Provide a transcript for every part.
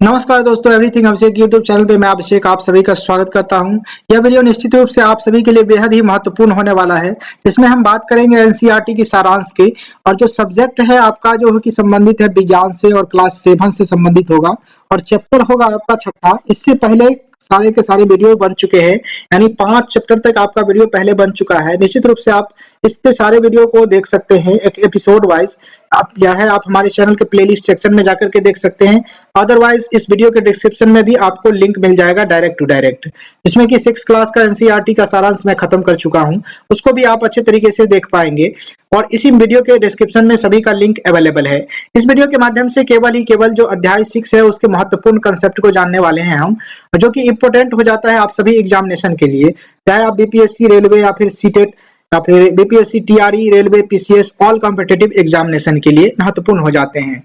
नमस्कार दोस्तों, एवरीथिंग अभिषेक YouTube channel पे मैं अभिषेक आप सभी का स्वागत करता हूं। यह वीडियो निश्चित रूप से आप सभी के लिए बेहद ही महत्वपूर्ण होने वाला है, जिसमें हम बात करेंगे एनसीईआरटी की सारांश की। और जो सब्जेक्ट है आपका जो है कि संबंधित है विज्ञान से और क्लास 7 से संबंधित होगा और चैप्टर होगा आपका छठा। इससे पहले सारे के सारे वीडियो बन चुके हैं, यानी 5 चैप्टर तक आपका वीडियो पहले बन चुका है। निश्चित रूप से आप इसके सारे वीडियो को देख सकते हैं एक एपिसोड वाइज। आप हमारे चैनल के प्लेलिस्ट सेक्शन में जाकर के देख सकते हैं। अदरवाइज इस वीडियो के डिस्क्रिप्शन में भी आपको लिंक मिल जाएगा डायरेक्ट टू डायरेक्ट, जिसमें कि 6 क्लास का एनसीईआरटी का सारांश मैं खत्म कर चुका हूं। उसको भी आप अच्छे तरीके से देख पाएंगे और इसी वीडियो के डिस्क्रिप्शन में सभी का लिंक अवेलेबल है। इस वीडियो के माध्यम से केवल जो अध्याय 6 है उसके महत्वपूर्ण कंसेप्ट को जानने वाले हैं हम, जो कि इंपॉर्टेंट हो जाता है आप सभी एग्जामिनेशन के लिए, चाहे आप बीपीएससी रेलवे या फिर सीटेट या फिर BPSC TRE railway PCS all competitive examination के लिए महत्वपूर्ण हो जाते हैं।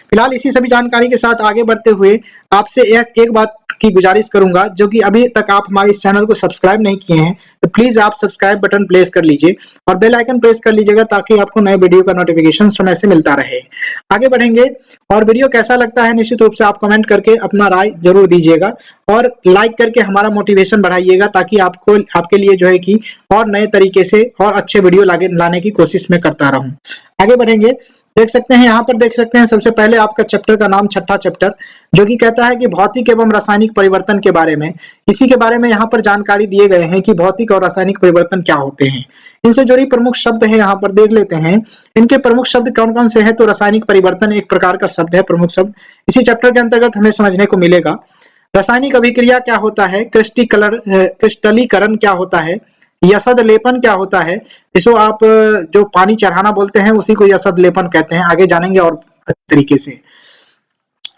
फिलहाल इसी सभी जानकारी के साथ आगे बढ़ते हुए आपसे एक बात की गुजारिश करूंगा, जो कि अभी तक आप हमारे इस चैनल को सब्सक्राइब नहीं किए हैं तो प्लीज आप सब्सक्राइब बटन प्रेस कर लीजिए और बेल आइकन प्रेस कर लीजिएगा, ताकि आपको नए वीडियो का नोटिफिकेशन समय से मिलता रहे। आगे बढ़ेंगे और वीडियो कैसा लगता है निश्चित रूप से आप कमेंट करके अपना राय जरूर दीजिएगा और लाइक करके हमारा मोटिवेशन बढ़ाइएगा, ताकि आपको आपके लिए जो है कि और नए तरीके से और अच्छे वीडियो लाने की कोशिश में करता रहूं। आगे बढ़ेंगे, देख सकते हैं यहाँ पर, देख सकते हैं सबसे पहले आपका चैप्टर का नाम छठा चैप्टर, जो कि कहता है कि भौतिक एवं रासायनिक परिवर्तन के बारे में। इसी के बारे में यहाँ पर जानकारी दिए गए हैं कि भौतिक और रासायनिक परिवर्तन क्या होते हैं। इनसे जुड़ी प्रमुख शब्द है यहाँ पर देख लेते हैं। इनके प्रमुख शब्द कौन कौन से हैं? तो रासायनिक परिवर्तन एक प्रकार का शब्द है, प्रमुख शब्द इसी चैप्टर के अंतर्गत हमें समझने को मिलेगा। रासायनिक अभिक्रिया क्या होता है? क्रिस्टलीकरण क्या होता है? यसद लेपन क्या होता है? इसको आप जो पानी चढ़ाना बोलते हैं उसी को यसद लेपन कहते हैं। आगे जानेंगे और तरीके से।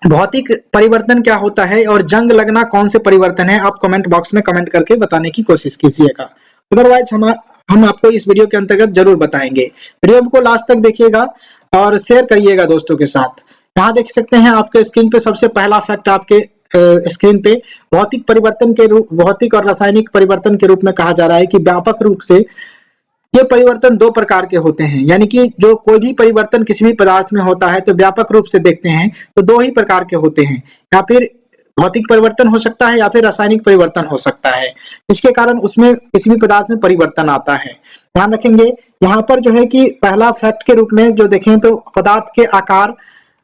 भौतिक परिवर्तन क्या होता है और जंग लगना कौन से परिवर्तन है? आप कमेंट बॉक्स में कमेंट करके बताने की कोशिश कीजिएगा। अदरवाइज हम आपको इस वीडियो के अंतर्गत जरूर बताएंगे। वीडियो को लास्ट तक देखिएगा और शेयर करिएगा दोस्तों के साथ। यहाँ देख सकते हैं आपके स्क्रीन पे सबसे पहला फैक्ट आपके स्क्रीन पे भौतिक और रासायनिक परिवर्तन के रूप में कहा जा रहा है कि व्यापक रूप से ये परिवर्तन दो प्रकार के होते हैं। यानी कि जो कोई भी परिवर्तन किसी भी पदार्थ में होता है तो व्यापक रूप से देखते हैं तो दो ही प्रकार के होते हैं, या फिर भौतिक परिवर्तन हो सकता है या फिर रासायनिक परिवर्तन हो सकता है, जिसके कारण उसमें किसी भी पदार्थ में परिवर्तन आता है। ध्यान रखेंगे यहाँ पर जो है कि पहला फैक्ट के रूप में जो देखें तो पदार्थ के आकार,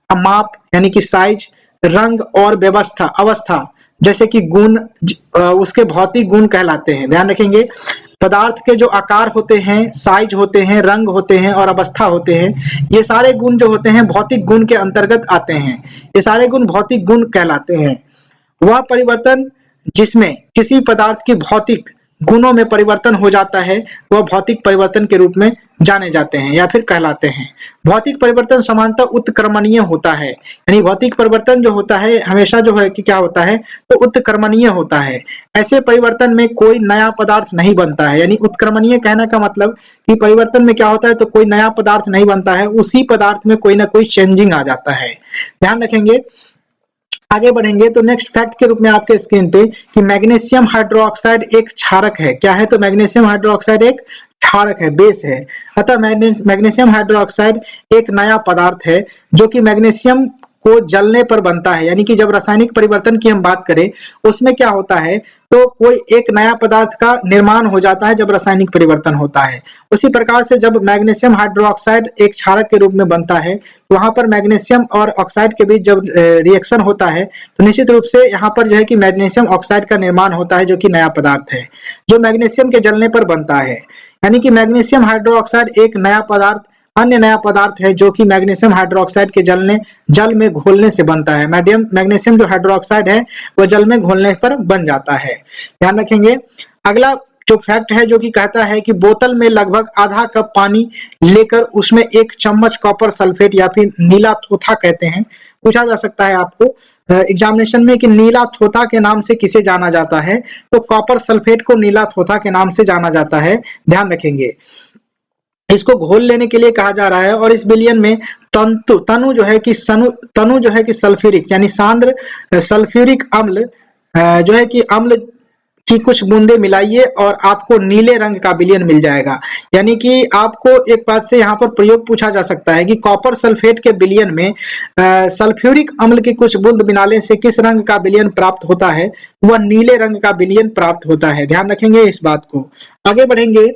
माप यानी कि साइज, रंग और अवस्था जैसे कि गुण उसके भौतिक गुण कहलाते हैं। ध्यान रखेंगे पदार्थ के जो आकार होते हैं, साइज होते हैं, रंग होते हैं और अवस्था होते हैं, ये सारे गुण जो होते हैं भौतिक गुण के अंतर्गत आते हैं। ये सारे गुण भौतिक गुण कहलाते हैं। वह परिवर्तन जिसमें किसी पदार्थ की भौतिक गुणों में परिवर्तन हो जाता है वह भौतिक परिवर्तन के रूप में जाने जाते हैं या फिर कहलाते हैं। भौतिक परिवर्तन सामान्यतः उत्क्रमणीय होता है, यानी भौतिक परिवर्तन जो होता है हमेशा जो है कि क्या होता है तो उत्क्रमणीय होता है। ऐसे परिवर्तन में कोई नया पदार्थ नहीं बनता है। यानी उत्क्रमणीय कहने का मतलब कि परिवर्तन में क्या होता है तो कोई नया पदार्थ नहीं बनता है, उसी पदार्थ में कोई ना कोई चेंजिंग आ जाता है। ध्यान रखेंगे। आगे बढ़ेंगे तो नेक्स्ट फैक्ट के रूप में आपके स्क्रीन पे कि मैग्नीशियम हाइड्रोक्साइड एक क्षारक है। क्या है? तो मैग्नीशियम हाइड्रोक्साइड एक क्षारक है, बेस है। अतः मैग्नीशियम हाइड्रोक्साइड एक नया पदार्थ है जो कि मैग्नीशियम को जलने पर बनता है। यानी कि जब रासायनिक परिवर्तन की हम बात करें उसमें क्या होता है तो कोई एक नया पदार्थ का निर्माण हो जाता है जब रासायनिक परिवर्तन होता है। उसी प्रकार से जब मैग्नीशियम हाइड्रोक्साइड एक क्षारक के रूप में बनता है तो वहां पर मैग्नीशियम और ऑक्साइड के बीच जब रिएक्शन होता है तो निश्चित रूप से यहाँ पर जो है कि मैग्नीशियम ऑक्साइड का निर्माण होता है, जो कि नया पदार्थ है जो मैग्नीशियम के जलने पर बनता है। यानी कि मैग्नीशियम हाइड्रोक्साइड एक नया पदार्थ, अन्य नया पदार्थ है जो कि मैग्नीशियम हाइड्रोक्साइड के जल में घोलने से बनता है। मैग्नीशियम जो हाइड्रोक्साइड है वो जल में घोलने पर बन जाता है। ध्यान रखेंगे। अगला जो फैक्ट है जो कि कहता है कि बोतल में लगभग आधा कप पानी लेकर उसमें 1 चम्मच कॉपर सल्फेट या फिर नीला थोथा कहते हैं, पूछा जा सकता है आपको एग्जामिनेशन में कि नीला थोथा के नाम से किसे जाना जाता है? तो कॉपर सल्फेट को नीला थोथा के नाम से जाना जाता है। ध्यान रखेंगे। इसको घोल लेने के लिए कहा जा रहा है और इस विलयन में तनु जो है कि सल्फ्यूरिक यानी सांद्र सल्फ्यूरिक अम्ल जो है कि अम्ल की कुछ बूंदे मिलाइए और आपको नीले रंग का विलयन मिल जाएगा। यानी कि आपको एक बात से यहाँ पर प्रयोग पूछा जा सकता है कि कॉपर सल्फेट के विलयन में सल्फ्यूरिक अम्ल की कुछ बूंद मिलाने से किस रंग का विलयन प्राप्त होता है, वह नीले रंग का विलयन प्राप्त होता है। ध्यान रखेंगे इस बात को। आगे बढ़ेंगे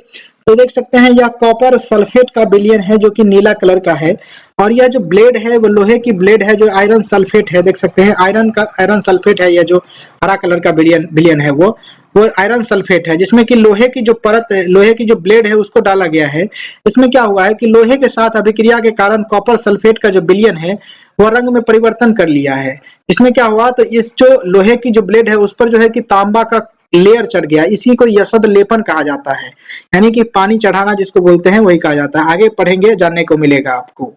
तो देख सकते हैं यह कॉपर सल्फेट का विलयन है जो कि नीला कलर का है, और यह जो ब्लेड है वो लोहे की ब्लेड है जो आयरन सल्फेट है। देख सकते हैं आयरन सल्फेट है, यह जो हरा कलर का विलयन है वो आयरन सल्फेट है, जिसमें कि लोहे की जो परत है, लोहे की जो ब्लेड है उसको डाला गया है। इसमें क्या हुआ है कि लोहे के साथ अभिक्रिया के कारण कॉपर सल्फेट का जो विलयन है वह रंग में परिवर्तन कर लिया है। इसमें क्या हुआ, तो इस जो लोहे की जो ब्लेड है उस पर जो है कि तांबा का लेयर चढ़ गया, इसी को यसद लेपन कहा जाता है, यानी कि पानी चढ़ाना जिसको बोलते हैं वही कहा जाता है। आगे पढ़ेंगे जानने को मिलेगा आपको।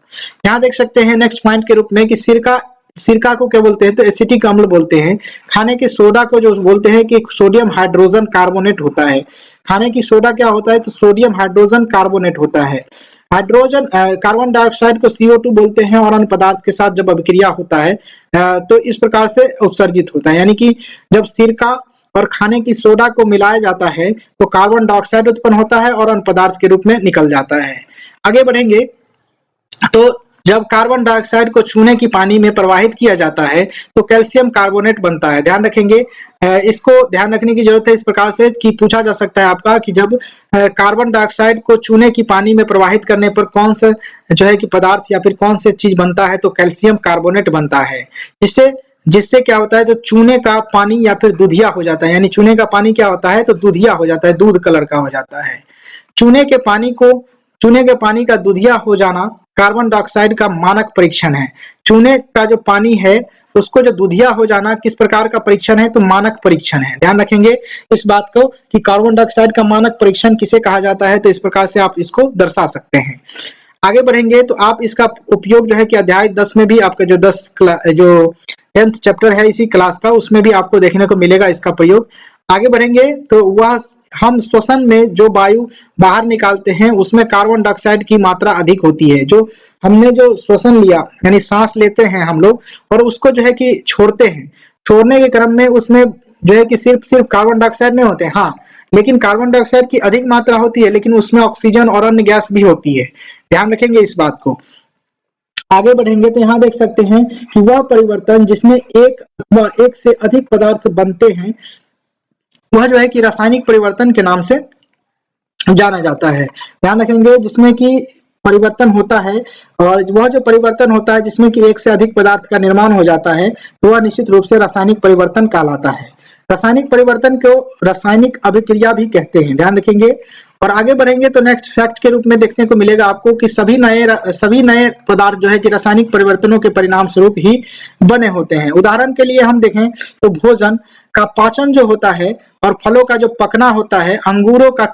यहाँ देख सकते हैं नेक्स्ट पॉइंट के रूप में कि सिरका को क्या बोलते हैं, तो एसिटिक अम्ल बोलते हैं। खाने के सोडा को जो बोलते हैं कि सोडियम हाइड्रोजन कार्बोनेट होता है। खाने की सोडा क्या होता है, तो सोडियम हाइड्रोजन कार्बोनेट होता है। हाइड्रोजन कार्बन डाइऑक्साइड को CO2 बोलते हैं, और अन्य पदार्थ के साथ जब अभिक्रिया होता है तो इस प्रकार से उत्सर्जित होता है। यानी कि जब सिरका और खाने की सोडा को मिलाया जाता है तो कार्बन डाइऑक्साइड उत्पन्न होता है और अन्य पदार्थ के रूप में निकल जाता है। आगे बढ़ेंगे तो जब कार्बन डाइऑक्साइड को चूने की पानी में प्रवाहित किया जाता है तो कैल्शियम कार्बोनेट बनता है। ध्यान रखेंगे, इसको ध्यान रखने की जरूरत है इस प्रकार से कि पूछा जा सकता है आपका कि जब कार्बन डाइऑक्साइड को चूने की पानी में प्रवाहित करने पर कौन सा जो है कि पदार्थ या फिर कौन सी चीज बनता है, तो कैल्शियम कार्बोनेट बनता है। जिससे जिससे क्या होता है, तो चूने का पानी या फिर दूधिया हो जाता है। यानी चूने का पानी क्या होता है, तो दूधिया हो जाता है, दूध कलर का हो जाता है। चूने के पानी का दूधिया हो जाना कार्बन डाइऑक्साइड का मानक परीक्षण है। चूने का जो पानी है उसको जो दूधिया हो जाना किस प्रकार का परीक्षण है, तो मानक परीक्षण है। ध्यान रखेंगे इस बात को कि कार्बन डाइऑक्साइड का मानक परीक्षण किसे कहा जाता है, तो इस प्रकार से आप इसको दर्शा सकते हैं। आगे बढ़ेंगे तो आप इसका उपयोग जो है कि अध्याय 10 में भी आपका जो 10th चैप्टर है इसी क्लास का, उसमें भी आपको देखने को मिलेगा इसका प्रयोग। आगे बढ़ेंगे तो वह हम श्वसन में जो वायु बाहर निकालते हैं उसमें कार्बन डाइऑक्साइड की मात्रा अधिक होती है। जो हमने जो श्वसन लिया यानी सांस लेते हैं हम लोग और उसको जो है कि छोड़ते हैं, छोड़ने के क्रम में उसमें जो है कि सिर्फ कार्बन डाइऑक्साइड नहीं होते, हाँ, लेकिन कार्बन डाइऑक्साइड की अधिक मात्रा होती है, लेकिन उसमें ऑक्सीजन और अन्य गैस भी होती है। ध्यान रखेंगे इस बात को। आगे बढ़ेंगे तो यहाँ देख सकते हैं कि वह परिवर्तन जिसमें एक से अधिक पदार्थ बनते हैं वह जो है कि रासायनिक परिवर्तन के नाम से जाना जाता है। ध्यान रखेंगे जिसमें कि परिवर्तन होता है, और वह जो परिवर्तन होता है जिसमें कि एक से अधिक पदार्थ का निर्माण हो जाता है तो वह निश्चित रूप से रासायनिक परिवर्तन कहलाता है। रासायनिक परिवर्तन को रासायनिक अभिक्रिया भी कहते हैं। ध्यान रखेंगे। और आगे बढ़ेंगे तो नेक्स्ट फैक्ट के रूप में देखने को मिलेगा आपको कि सभी नए पदार्थ जो है कि रासायनिक परिवर्तनों के परिणाम स्वरूप ही बने होते हैं। उदाहरण के लिए हम देखें तो भोजन का पाचन जो होता है और फलों का जो पकना होता है, अंगूरों का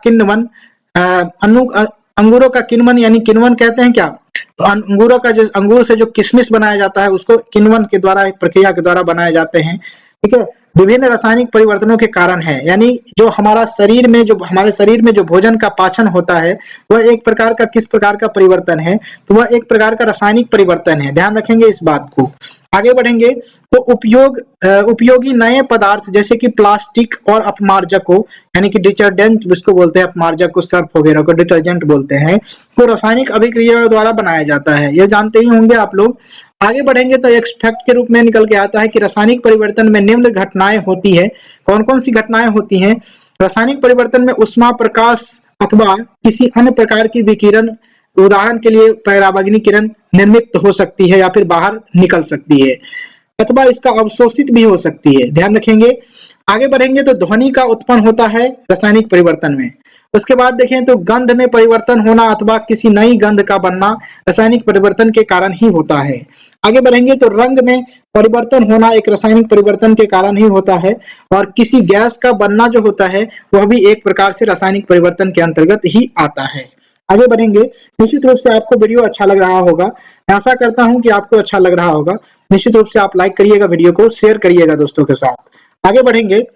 किण्वन यानी किण्वन कहते हैं क्या, तो अंगूर से जो किशमिश बनाया जाता है उसको किण्वन के द्वारा, एक प्रक्रिया के द्वारा बनाए जाते हैं। ठीक है, विभिन्न रासायनिक परिवर्तनों के कारण है। यानी जो हमारे शरीर में जो भोजन का पाचन होता है वह एक प्रकार का किस प्रकार का परिवर्तन है, तो वह एक प्रकार का रासायनिक परिवर्तन है। ध्यान रखेंगे इस बात को। आगे बढ़ेंगे तो उपयोगी नए पदार्थ जैसे कि प्लास्टिक और अपमार्जकों यानी कि डिटर्जेंट जिसको बोलते हैं, अपमार्जक को सर्फ वगैरह को डिटर्जेंट बोलते हैं, तो रासायनिक अभिक्रिया द्वारा बनाया जाता है। यह जानते ही होंगे आप लोग। आगे बढ़ेंगे तो एक फैक्ट के रूप में निकल के आता है कि रासायनिक परिवर्तन में निम्न घटनाएं होती है। कौन कौन सी घटनाएं होती हैं? रासायनिक परिवर्तन में उष्मा, प्रकाश अथवा किसी अन्य प्रकार की विकिरण, उदाहरण के लिए पराबैंगनी किरण निर्मित हो सकती है या फिर बाहर निकल सकती है, अथवा इसका अवशोषित भी हो सकती है। ध्यान रखेंगे। आगे बढ़ेंगे तो ध्वनि का उत्पन्न होता है रासायनिक परिवर्तन में। उसके बाद देखें तो गंध में परिवर्तन होना अथवा किसी नई गंध का बनना रासायनिक परिवर्तन के कारण ही होता है। आगे बढ़ेंगे तो रंग में परिवर्तन होना एक रासायनिक परिवर्तन के कारण ही होता है, और किसी गैस का बनना जो होता है वह भी एक प्रकार से रासायनिक परिवर्तन के अंतर्गत ही आता है। आगे बढ़ेंगे। निश्चित रूप से आपको वीडियो अच्छा लग रहा होगा, मैं आशा करता हूं कि आपको अच्छा लग रहा होगा। निश्चित रूप से आप लाइक करिएगा, वीडियो को शेयर करिएगा दोस्तों के साथ। आगे बढ़ेंगे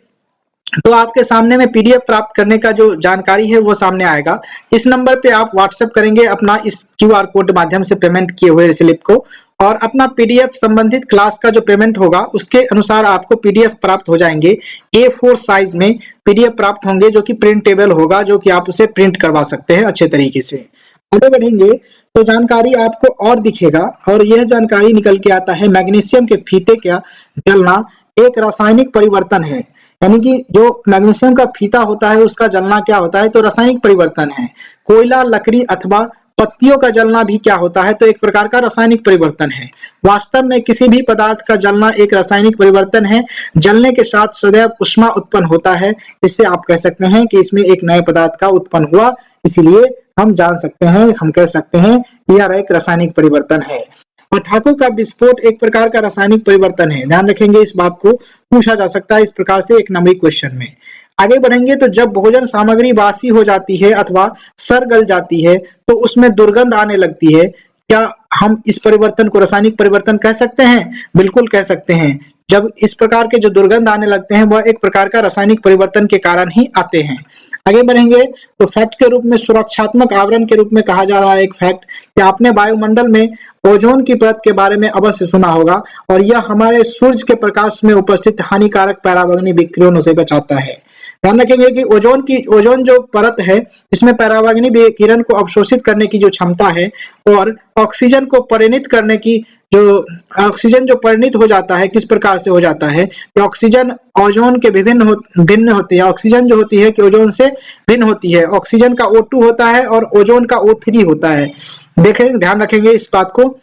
तो आपके सामने में PDF प्राप्त करने का जो जानकारी है वो सामने आएगा। इस नंबर पे आप व्हाट्सएप करेंगे अपना इस QR कोड के माध्यम से पेमेंट किए हुए स्लिप को, और अपना पीडीएफ संबंधित क्लास का जो पेमेंट होगा उसके अनुसार आपको पीडीएफ प्राप्त हो जाएंगे। A4 साइज में पीडीएफ प्राप्त होंगे जो कि प्रिंटेबल होगा, जो कि आप उसे प्रिंट करवा सकते हैं अच्छे तरीके से। आगे बढ़ेंगे तो जानकारी आपको और दिखेगा, और यह जानकारी निकल के आता है मैग्नीशियम के फीते का जलना एक रासायनिक परिवर्तन है। यानी कि जो मैग्नीशियम का फीता होता है उसका जलना क्या होता है, तो रासायनिक परिवर्तन है। कोयला, लकड़ी अथवा पत्तियों का जलना भी क्या होता है, तो एक प्रकार का रासायनिक परिवर्तन है। वास्तव में किसी भी पदार्थ का जलना एक रासायनिक परिवर्तन है। जलने के साथ सदैव ऊष्मा उत्पन्न होता है। इससे आप कह सकते हैं कि इसमें एक नए पदार्थ का उत्पन्न हुआ, इसलिए हम जान सकते हैं, हम कह सकते हैं कि यह एक रासायनिक परिवर्तन है। पटाखों का विस्फोट एक प्रकार का रासायनिक परिवर्तन है। ध्यान रखेंगे, इस बात को पूछा जा सकता है इस प्रकार से एक नंबरी क्वेश्चन में। आगे बढ़ेंगे तो जब भोजन सामग्री बासी हो जाती है अथवा सड़ गल जाती है तो उसमें दुर्गंध आने लगती है। क्या हम इस परिवर्तन को रासायनिक परिवर्तन कह सकते हैं? बिल्कुल कह सकते हैं। जब इस प्रकार के जो दुर्गंध आने लगते हैं वह एक प्रकार का रासायनिक परिवर्तन के कारण ही आते हैं। आगे बढ़ेंगे तो फैक्ट के रूप में सुरक्षात्मक आवरण के रूप में कहा जा रहा है एक फैक्ट कि आपने वायुमंडल में ओजोन की परत के बारे में अवश्य सुना होगा, और यह हमारे सूर्य के प्रकाश में उपस्थित हानिकारक पराबैंगनी विकिरणों से बचाता है। ध्यान रखेंगे कि ओजोन जो परत है इसमें पराबैंगनी विकिरण को अवशोषित करने की जो क्षमता है, और ऑक्सीजन को परिणित करने की जो ऑक्सीजन जो परिणित हो जाता है किस प्रकार से हो जाता है कि ऑक्सीजन ओजोन के भिन्न होती है। ऑक्सीजन जो होती है कि ओजोन से भिन्न होती है। ऑक्सीजन का O2 होता है और ओजोन का O3 होता है। देखें, ध्यान रखेंगे इस बात को।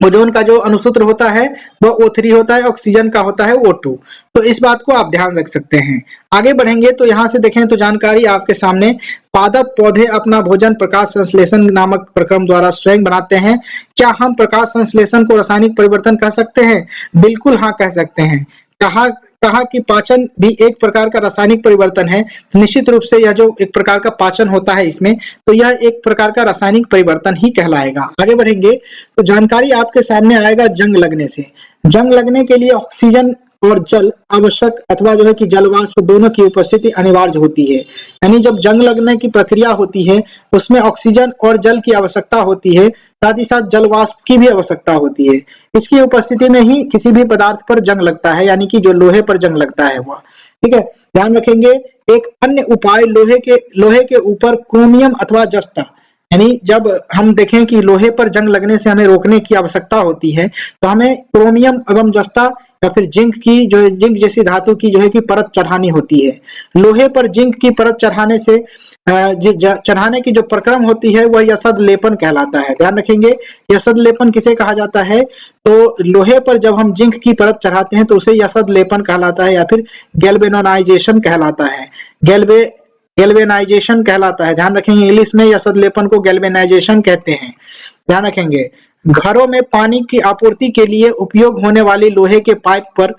ओजोन का जो अणुसूत्र होता है वह O3 होता है, ऑक्सीजन का होता है O2। तो इस बात को आप ध्यान रख सकते हैं। आगे बढ़ेंगे तो यहाँ से देखें तो जानकारी आपके सामने, पादप पौधे अपना भोजन प्रकाश संश्लेषण नामक प्रक्रम द्वारा स्वयं बनाते हैं। क्या हम प्रकाश संश्लेषण को रासायनिक परिवर्तन कह सकते हैं? बिल्कुल हाँ, कह सकते हैं। कहा कि पाचन भी एक प्रकार का रासायनिक परिवर्तन है। निश्चित रूप से यह जो एक प्रकार का पाचन होता है इसमें, तो यह एक प्रकार का रासायनिक परिवर्तन ही कहलाएगा। आगे बढ़ेंगे तो जानकारी आपके सामने आएगा जंग लगने से। जंग लगने के लिए ऑक्सीजन और जल आवश्यक अथवा जो है कि जल वाष्प दोनों की उपस्थिति अनिवार्य होती है। यानी जब जंग लगने की प्रक्रिया होती है उसमें ऑक्सीजन और जल की आवश्यकता होती है, साथ ही साथ जल वाष्प की भी आवश्यकता होती है। इसकी उपस्थिति में ही किसी भी पदार्थ पर जंग लगता है, यानी कि जो लोहे पर जंग लगता है वह। ठीक है, ध्यान रखेंगे। एक अन्य उपाय लोहे के ऊपर क्रोमियम अथवा जस्ता, यानी जब हम देखें कि लोहे पर जंग लगने से हमें रोकने की आवश्यकता होती है तो हमें क्रोमियम एवं जस्ता या फिर जिंक जैसी धातु की जो है कि परत चढ़ानी होती है। लोहे पर जिंक की परत चढ़ाने से चढ़ाने की जो प्रक्रम होती है वह यसद लेपन कहलाता है। ध्यान रखेंगे, यसद लेपन किसे कहा जाता है, तो लोहे पर जब हम जिंक की परत चढ़ाते हैं तो उसे यसद लेपन कहलाता है या फिर गैल्वेनोनाइजेशन कहलाता है। गैल्वेनाइजेशन कहलाता है। ध्यान रखेंगे, इंग्लिश में यसद लेपन को गैल्वेनाइजेशन कहते हैं। ध्यान रखेंगे। घरों में पानी की आपूर्ति के लिए उपयोग होने वाली लोहे के पाइप पर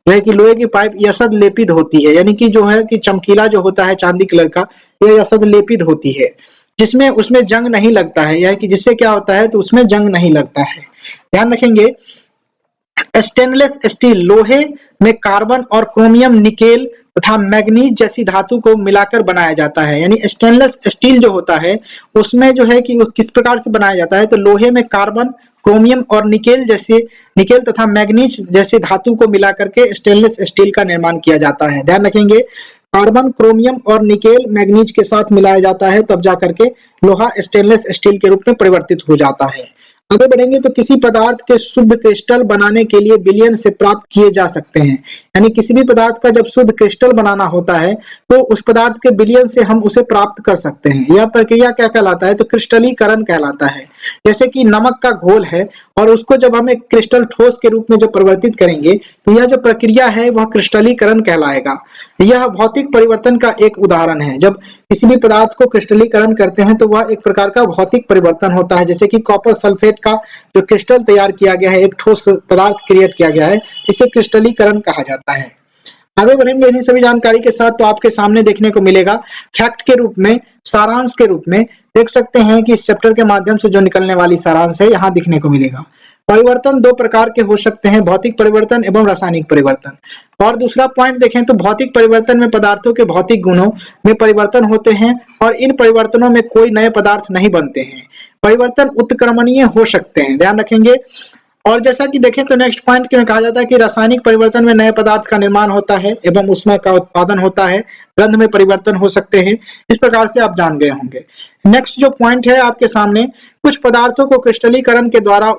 जो है कि लोहे की पाइप यसद लेपित होती है, यानी कि जो है कि चमकीला जो होता है चांदी कलर का, यह यसद लेपित होती है, जिसमें उसमें जंग नहीं लगता है। यह कि जिससे क्या होता है तो उसमें जंग नहीं लगता है। ध्यान रखेंगे। स्टेनलेस स्टील लोहे में कार्बन और क्रोमियम, निकेल तथा मैग्नीज जैसी धातु को मिलाकर बनाया जाता है। यानी स्टेनलेस स्टील जो होता है उसमें जो है कि वो किस प्रकार से बनाया जाता है, तो लोहे में कार्बन, क्रोमियम और निकेल तथा मैग्नीज जैसे धातु को मिलाकर के स्टेनलेस स्टील का निर्माण किया जाता है। ध्यान रखेंगे, कार्बन, क्रोमियम और निकेल मैग्नीज के साथ मिलाया जाता है, तब जाकर के लोहा स्टेनलेस स्टील के रूप में परिवर्तित हो जाता है। आगे बढ़ेंगे तो किसी पदार्थ के शुद्ध क्रिस्टल बनाने के लिए विलयन से प्राप्त किए जा सकते हैं। यानी किसी भी पदार्थ का जब शुद्ध क्रिस्टल बनाना होता है तो उस पदार्थ के विलयन से हम उसे प्राप्त कर सकते हैं। यह प्रक्रिया क्या कहलाता है, तो क्रिस्टलीकरण कहलाता है। जैसे कि नमक का घोल है और उसको जब हम एक क्रिस्टल ठोस के रूप में जो परिवर्तित करेंगे तो यह जो प्रक्रिया है वह क्रिस्टलीकरण कहलाएगा। यह भौतिक परिवर्तन का एक उदाहरण है। जब किसी भी पदार्थ को क्रिस्टलीकरण करते हैं तो वह एक प्रकार का भौतिक परिवर्तन होता है। जैसे कि कॉपर सल्फेट का जो क्रिस्टल तैयार किया गया है, एक ठोस पदार्थ क्रिएट किया गया है, इसे क्रिस्टलीकरण कहा जाता है। आगे बढ़ेंगे इन्हीं सभी जानकारी के साथ, तो आपके सामने देखने को मिलेगा फैक्ट के रूप में, सारांश के रूप में देख सकते हैं कि इस चैप्टर के माध्यम से जो निकलने वाली सारांश है यहाँ दिखने को मिलेगा। परिवर्तन दो प्रकार के हो सकते हैं, भौतिक परिवर्तन एवं रासायनिक परिवर्तन। और दूसरा पॉइंट देखें तो भौतिक परिवर्तन में पदार्थों के भौतिक गुणों में परिवर्तन होते हैं और इन परिवर्तनों में कोई नए पदार्थ नहीं बनते हैं। परिवर्तन उत्क्रमणीय हो सकते हैं। ध्यान रखेंगे, और जैसा कि देखें तो नेक्स्ट पॉइंट में कहा जाता है कि रासायनिक परिवर्तन में नए पदार्थ का निर्माण होता है एवं उसमें का उत्पादन होता है, गंध में परिवर्तन हो सकते हैं। इस प्रकार से आप जान गए होंगे। नेक्स्ट जो पॉइंट है आपके सामने, कुछ पदार्थों को क्रिस्टलीकरण के द्वारा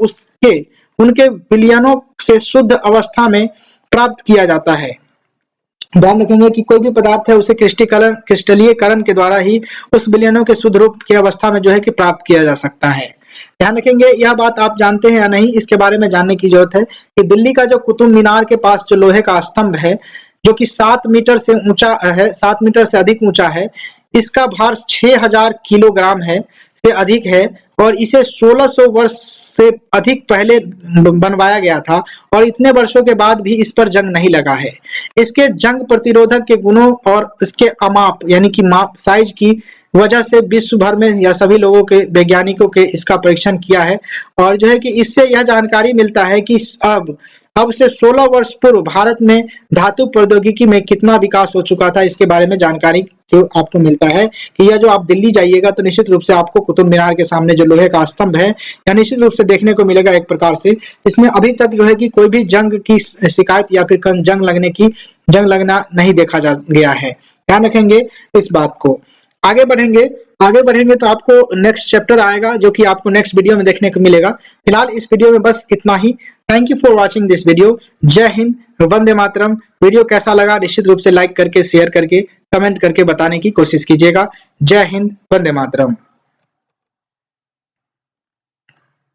उनके विलयनों से शुद्ध अवस्था में प्राप्त किया जाता है। ध्यान रखेंगे कि कोई भी पदार्थ है उसे क्रिस्टलीकरण के द्वारा ही उस विलयनों के शुद्ध रूप की अवस्था में जो है कि प्राप्त किया जा सकता है। ध्यान रखेंगे, यह बात आप जानते हैं या नहीं, इसके बारे में जानने की जरूरत है कि दिल्ली का जो कुतुब मीनार के पास जो लोहे का स्तंभ है, जो कि 7 मीटर से ऊंचा है, 7 मीटर से अधिक ऊंचा है, इसका भार 6000 किलोग्राम है से अधिक है और इसे 1600 वर्ष से अधिक पहले बनवाया गया था और इतने वर्षों के बाद भी इस पर जंग नहीं लगा है। इसके जंग प्रतिरोधक के गुणों और इसके अमाप यानी कि माप साइज की वजह से विश्व भर में या सभी लोगों के वैज्ञानिकों के इसका परीक्षण किया है और जो है कि इससे यह जानकारी मिलता है कि अब से 16 वर्ष पूर्व भारत में धातु प्रौद्योगिकी में कितना विकास हो चुका था, इसके बारे में जानकारी जो आपको मिलता है कि यह जो आप दिल्ली जाइएगा तो निश्चित रूप से आपको कुतुब मीनार के सामने जो लोहे का स्तंभ है या निश्चित रूप से देखने को मिलेगा एक प्रकार से। इसमें अभी तक जो है कि कोई भी जंग की शिकायत या फिर जंग लगना नहीं देखा जा गया है। ध्यान रखेंगे इस बात को। आगे बढ़ेंगे तो आपको नेक्स्ट चैप्टर आएगा जो कि आपको नेक्स्ट वीडियो में देखने को मिलेगा। फिलहाल इस वीडियो में बस इतना ही। Thank you for watching this video. जय हिंद, वंदे मातरम। वीडियो कैसा लगा निश्चित रूप से लाइक करके, शेयर करके, कमेंट करके बताने की कोशिश कीजिएगा। जय हिंद, वंदे मातरम।